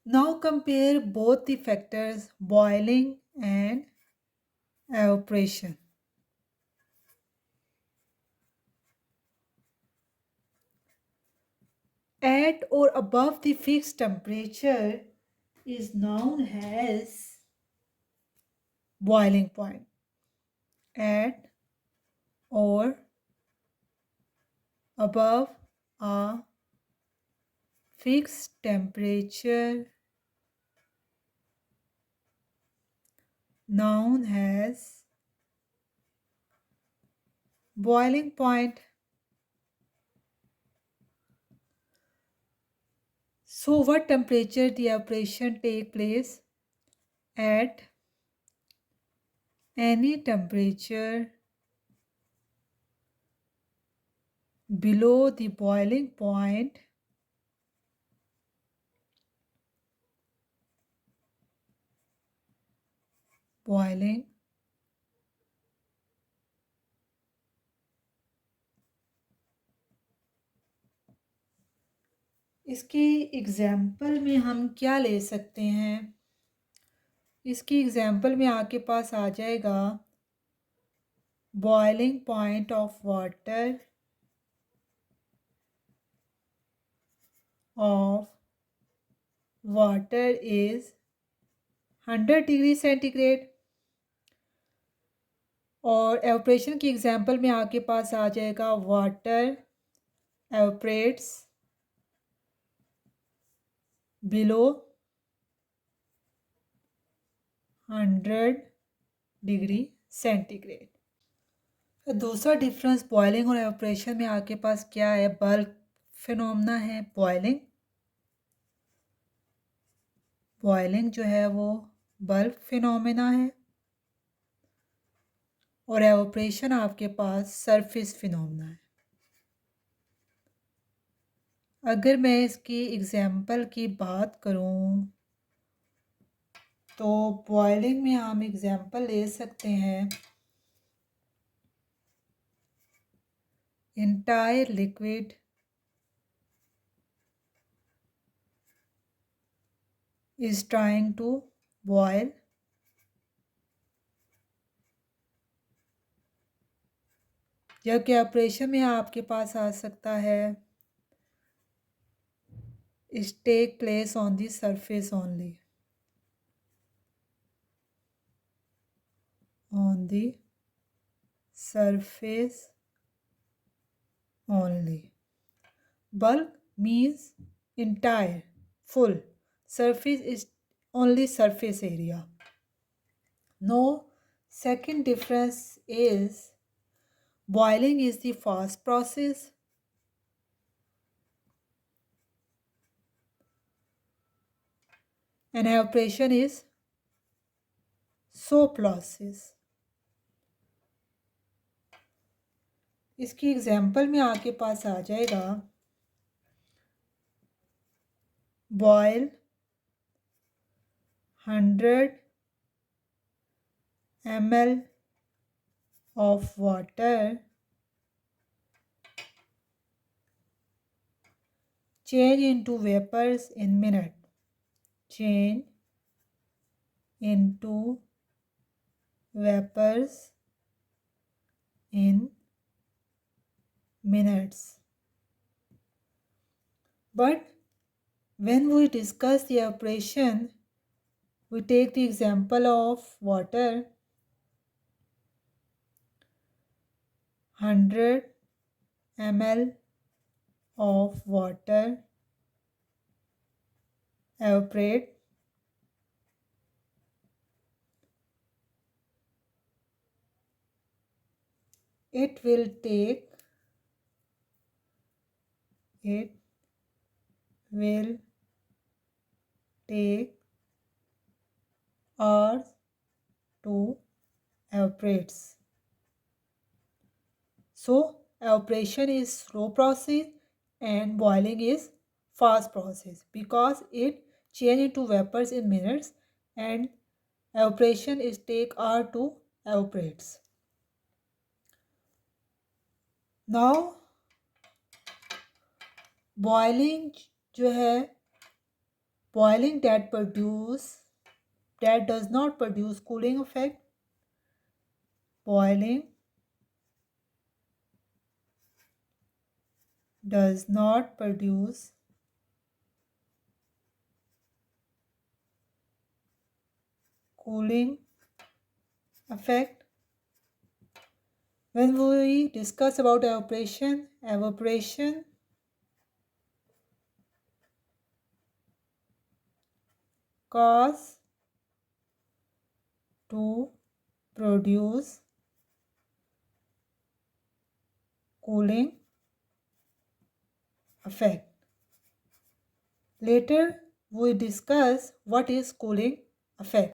Now compare both the factors boiling and evaporation. At or above the fixed temperature is known as boiling point. At or above a fixed temperature known as boiling point. So what temperature the evaporation take place? At any temperature below the boiling point, boiling इसके example में हम क्या ले सकते हैं? इसकी example में आपके पास आ जाएगा boiling point of water is 100 degree centigrade और एवपोरेशन की एग्जाम्पल में आपके पास आ जाएगा वाटर एवपोरेट्स बिलो 100 डिग्री सेंटीग्रेड। दूसरा डिफरेंस बॉइलिंग और एवपोरेशन में आपके पास क्या है? बल्क फिनोमेना है बॉइलिंग जो है वो बल्क फिनोमेना है और एवपोरेशन आपके पास सरफेस फिनोमेना है। अगर मैं इसकी एग्जाम्पल की बात करूं तो बॉइलिंग में हम एग्जाम्पल ले सकते हैं entire liquid is trying to boil, जबकि ऑपरेशन में आपके पास आ सकता है is take place on the surface only, on the surface only. Bulk means entire, full. Surface is only surface area. No, second difference is boiling is the fast process and evaporation is slow process. इसकी example में आपके पास आ जाएगा boil 100 ml of water, change into vapors in minute, change into vapors in minutes. But when we discuss the operation, we take the example of water 100 ml of water evaporate, it will take hours to evaporate. So evaporation is slow process and boiling is fast process because it change into vapors in minutes and evaporation is take hour to evaporate. Now boiling जो है Boiling that does not produce cooling effect. Boiling does not produce cooling effect. When we discuss about evaporation cause to produce cooling effect. Later, we discuss what is cooling effect.